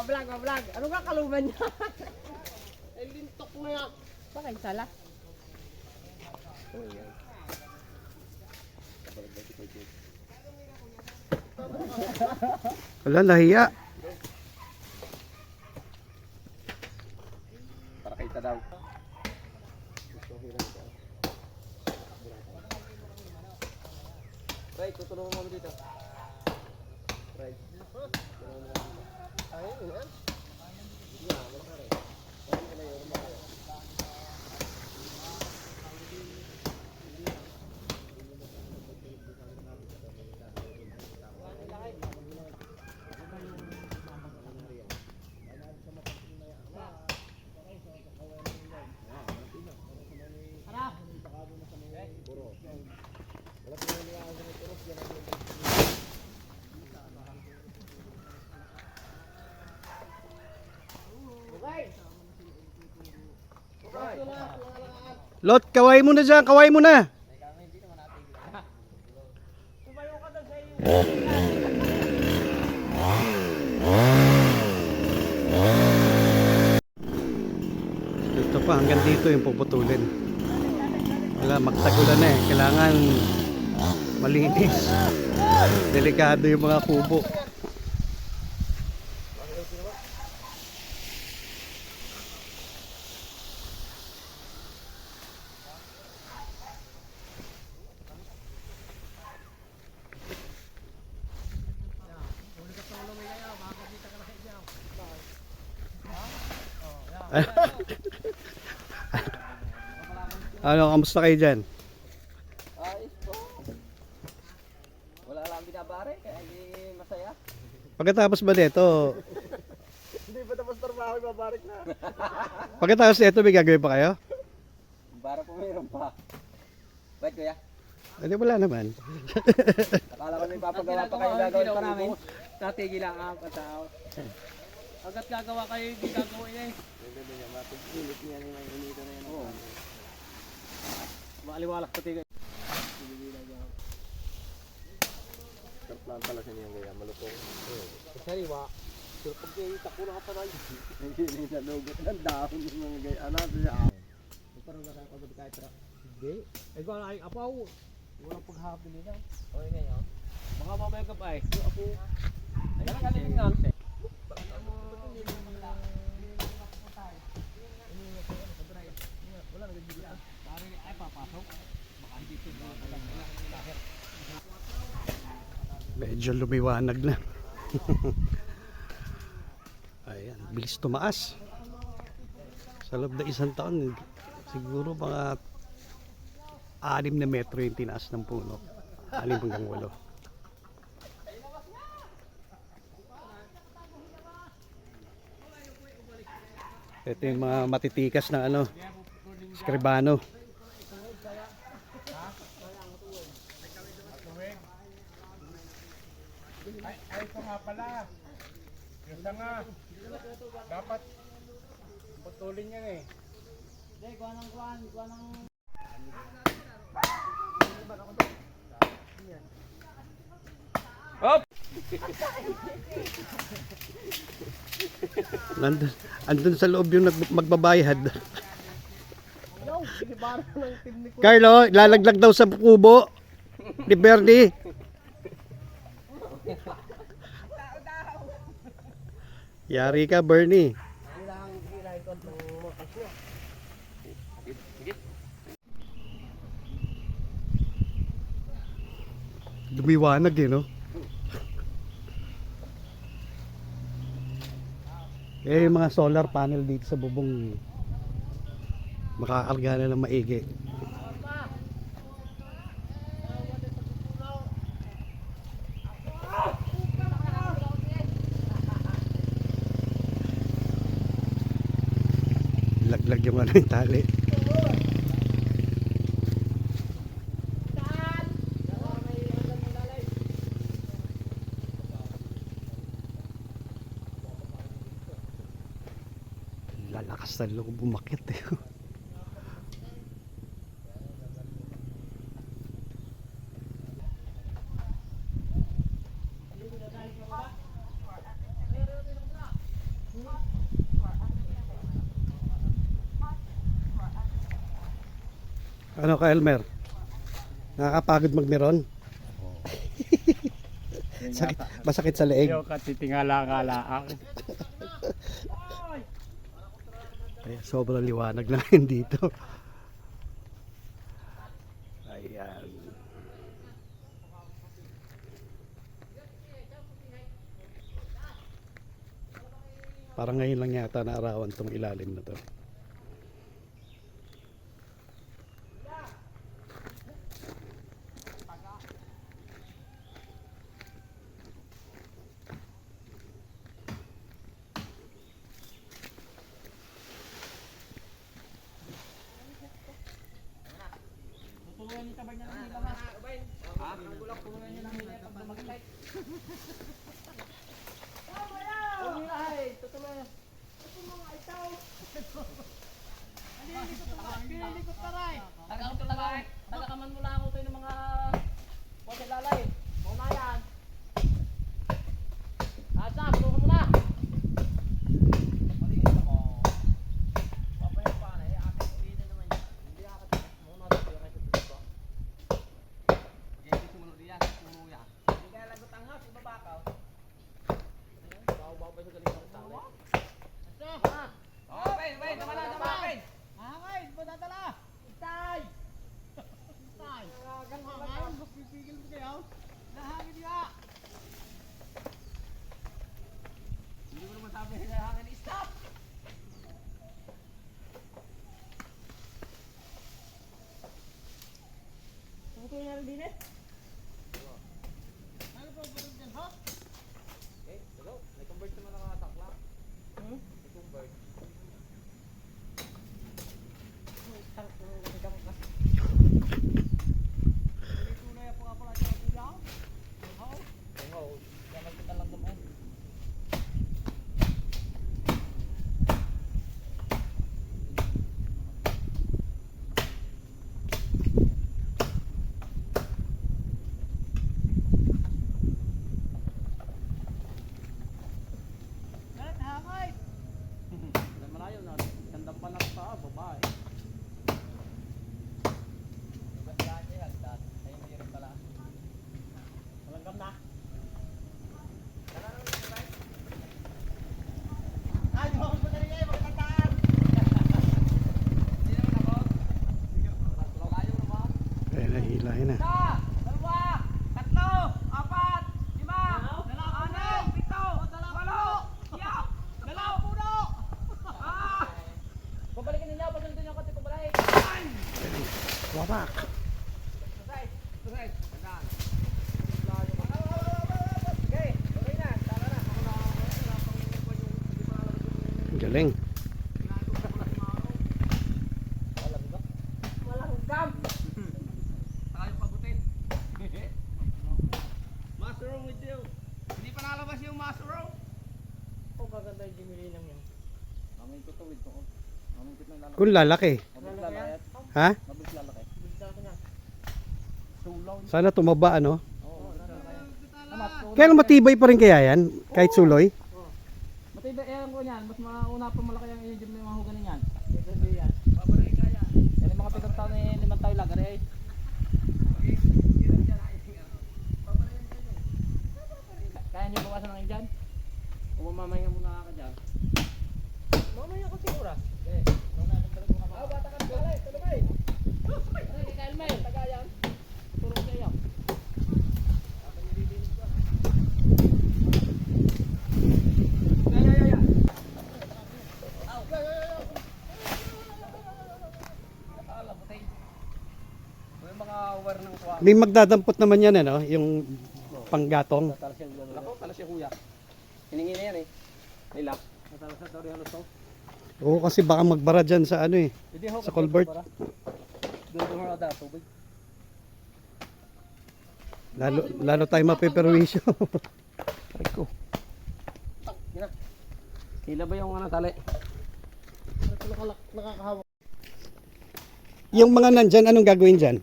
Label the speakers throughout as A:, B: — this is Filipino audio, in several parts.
A: Mablog. Ano nga kaluman niya? Ay, lintok mo yan. Bakit sala?
B: Wala, nahiya.
C: Para kita daw. Right, tutulungan mo dito. Right. Ayun, yan.
B: Lot, kaway mo na dyan, kaway mo na. Ito pa, hanggang dito yung puputulin. Wala, magtagulan na eh. Kailangan malinis. Delikado yung mga kubo. Ano, kamusta kayo dyan?
C: Ayos po. Wala lang binabare, kaya hindi masaya.
B: Pagkatapos ba dito?
C: Hindi pa tapos trabaho, babarik na.
B: Pagkatapos dito, may gagawin pa kayo?
C: Bara po mayroon pa. Ba't kuya?
B: Hindi, wala naman.
C: Akala ko may papagawa pa kayo gagawin pa namin.
A: Tatigil lang ako tao. Agad gagawa kayo, hindi gagawin eh.
C: Ganda niya, matigilit niya yung inito na yan. Oo.
A: Maaliwalak pati kayo.
C: Karplan pala siya niyang gaya, malutong.
A: Sariwa. Pero pag itak ko na ka pa
C: Hindi nalugot ng dahon yung mga gaya. Ano siya?
A: parang nasa paggabi kahit tra. Hindi. Ay ko ay apaw. Walang paghahap din nila. Okay ngayon. Baka mamaya ka pa eh. Yung apo. Ay galing nga. Wala nagbibigay. Pare ay papasok. Baka hindi ito lahir.
B: Medyo lumiwanag na. Ayan, bilis tumaas. Sa loob na isang taon, siguro mga 6 na metro yung tinaas ng puno. 6 hanggang 8. Ito yung mga matitikas na ano, skribano.
D: Ay, ito nga pala. Yung nga. Dapat putulin yan eh.
A: Hindi, kuha ng
B: Andun sa loob yung magbabayad. Carlo, lalaglag daw sa kubo ni Bernie. Yari ka, Bernie. Lumiwanag eh, no? Eh, yung mga solar panel dito sa bubong makakarga na ng maigi. Laglag yung ano yung tali. Lalakas na loob bumakit eh. Ano ka, Elmer? Nakakapagod magmeron? Sakit, masakit sa leeg.
D: Yung katitingala-kala.
B: Ay, sobrang liwanag na ngayon dito. Ayan. Parang ngayon lang yata naarawan tong ilalim na to.
A: Tagakaman mo lang ako tayo ng mga wasa lalay. Mga mayan. Asa, puluhan mo na. Malinis ako. Papayan pa na. Akin ulitin naman yan. Hindi ako. Muna dito yung kayo dito. Hindi sumunod yan. Puno yan. Hindi kaya lagot ang house. Ibabakaw. Bawa pa sa galing ng tao. Asa? Oh, wait. Tama na. Hangay, di ba dadala? Itay! Itay! Hangay, magpipigil mo kayo? Nahangin niya! Hindi mo naman sabi na hangin, stop! Puto niya rin din eh? Ano po ba rin dyan, ha? Eh, hello? May convert naman ang sakla. May convert. Malayo na, gandang pa lang sa babae. Malanggam na. Ay, bakit mo talaga kayo magtataan? Hindi naman ako. Layo na ba?
B: Ayan, nahihilahin na.
A: 1, 2, 3, 4, 5, 6, 7, 8, 9, 10, 11, 12. Babalikin ninyo, pasunod yung kati pabalik.
B: Wapak!
A: Susay. Tandaan. Okay, okay na. Tama na. Ako na.
B: Galing.
A: Malanggam. Tayo pagutin. Mushroom with you. Hindi pa nalabas yung mushroom. Oh, maganda yung Jimmy lang yan.
C: Amin ko tuwid ko. Amin ko na lalaki.
B: Kung lalaki.
C: Mabilis lalaki.
B: Ha?
C: Mabilis lalaki.
A: Bisa ko na.
C: Sulaw.
B: Sana tumaba ano.
C: Oo, mabilis lalaki.
B: Kaya matibay pa rin kaya yan? Kahit suloy?
A: Matibay ko niyan. Mas mauna pa malaki ang yung Jimmy mahugan niyan. Hindi yan. Babalik kaya. Yan yung mga 7 taon ni 5 taon lagari eh. Kaya niyo bawasan ng dyan? O mamamaya muna ka dyan? Mamaya ko sigura. Okay. Bata ka na pala. Talabay. Ay, kay Elmer. Tagayan. Turong siya yan. May mga war ng kuha.
B: May magdadampot naman yan ano, yung panggatong.
A: Lako, tala siya kuya. Hiningi na yan eh. Nila. Natala sa Tori Halos to.
B: Oo, kasi baka magbara dyan sa ano eh.
A: Hindi ho.
B: Sa culvert.
A: Doon ho ada tubig.
B: Lalo tayo mapeperwisyo.
A: Aray ko. Yan na. Hila ba yung ano tali? Nakakahawak.
B: Yung mga nandyan, anong gagawin dyan?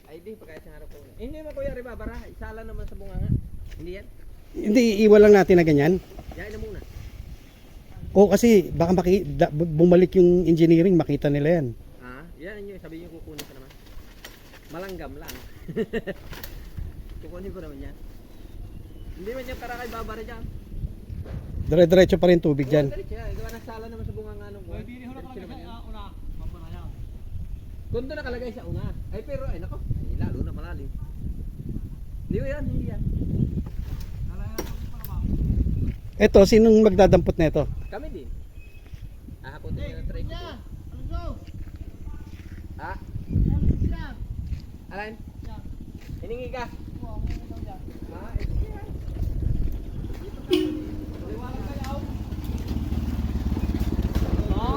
A: Ay di, pagkaya sa harap ko. Hindi naman kuya Ribabara. Isala naman sa bunganga. Hindi yan.
B: Hindi, iiwan lang natin na ganyan.
A: Yain na muna.
B: Oo, kasi baka bumalik yung engineering, makita nila yan.
A: Ah, yan yun. Sabi niyo kukunin ka naman.
C: Malanggam lang. Kukunin ko naman yan. Hindi man yan para kay babara dyan.
B: Dire-diretso pa rin tubig dyan.
C: Diretso yan. Gawa ng sala naman sa bunga nga nung buwan.
A: Hindi ho nakalagay sa una. Mamanayaw.
C: Kung doon nakalagay sa una. Ay pero ay nako. Ay, lalo na malalim. Hindi ko yan. Hindi yan.
B: Eto, sinong magdadampot na ito?
C: Kami din. Hahapotin nyo ng tray ko. Ha? Alin? Hiningi ka? Ha? Eh, sige yan. Liwanag kayo.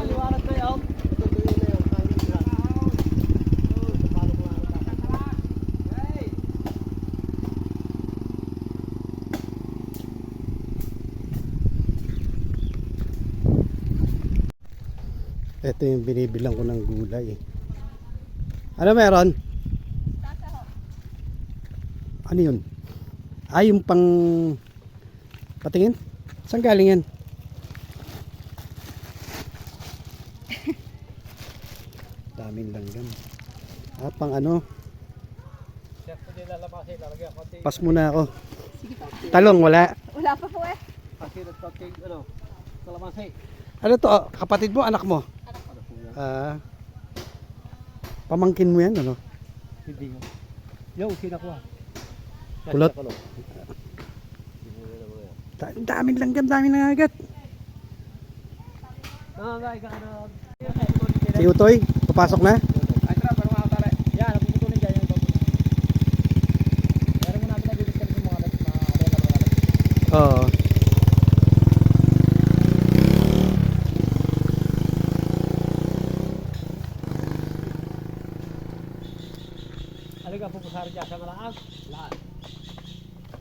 A: Liwanag kayo.
C: Hey!
B: Ito yung binibilang ko ng gulay. Ano meron? Ano yun? Yung pang patingin? Saan galing yan? Daming langgam. Pang ano?
A: Chef ko din lalabasin. Lalagyan ko.
B: Pas muna ako. Talong wala.
E: Wala pa po eh.
C: Kasi nagpapig, ano? Kalamansi.
B: Ano to? Kapatid mo? Anak mo? Pamangkin mo yan ano?
A: Hindi ko. Yung sinakuha.
B: Kulot. Daming langgam, daming nangagat.
A: Nangangay ka ano.
B: Si Utoy, papasok na?
C: Ay, tara, para makatala.
A: Yan, napuputunin dyan yung bago. Meron mo natin nabibigyan sa mga mga
B: Oo.
A: Aliga po pusari dyan sa malaang. Lahat.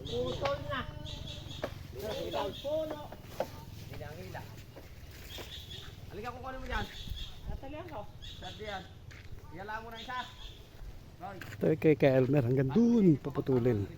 A: Putol na. Ilaw puno.
C: Hila. Halika, kukunin mo dyan.
A: Natalihan ko.
C: Sardi yan. Iyalaan mo na isa. Roy.
B: Ito kay Elmer hanggang dun paputulin.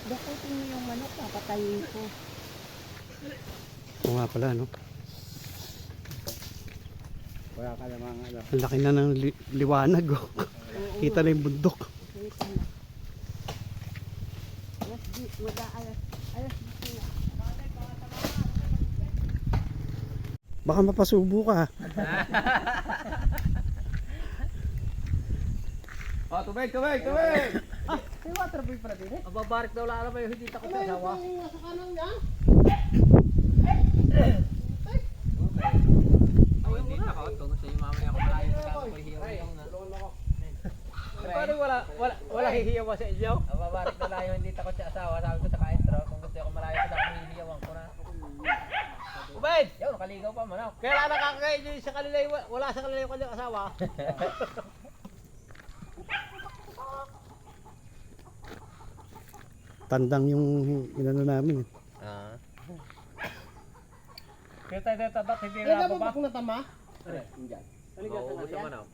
E: Dakutin mo yung manok, papatayin ko.
B: Oo nga pala no.
C: Wala ka namang ano.
B: Ang laki na ng liwanag oh. Kita na yung bundok.
E: Wait na. Alas dito na.
B: Baka mapasubo ka.
C: Oh, tubig!
A: May water boy pala din eh. Mababarik daw lang yung hindi takot sa asawa.
C: Oh, hindi takot. Kung gusto yung mamaya ko malayo sa kanya ko hihiyaw na.
A: Paano wala hihiyaw sa inyo?
C: Mababarik daw lang yung hindi takot sa asawa. Sabi ko sa kaintro, kung gusto yung malayo sa kanya hihiyawan ko na.
A: Ubed!
C: Yaw, nakaligaw pa man ako.
A: Kaya nakakain nyo sa kanila wala sa kanila yung kanyang asawa.
B: Tandang yung inano namin eh.
A: Kaya tayo tatat hindi na ba?
C: Hindi. Mauubos naman ako.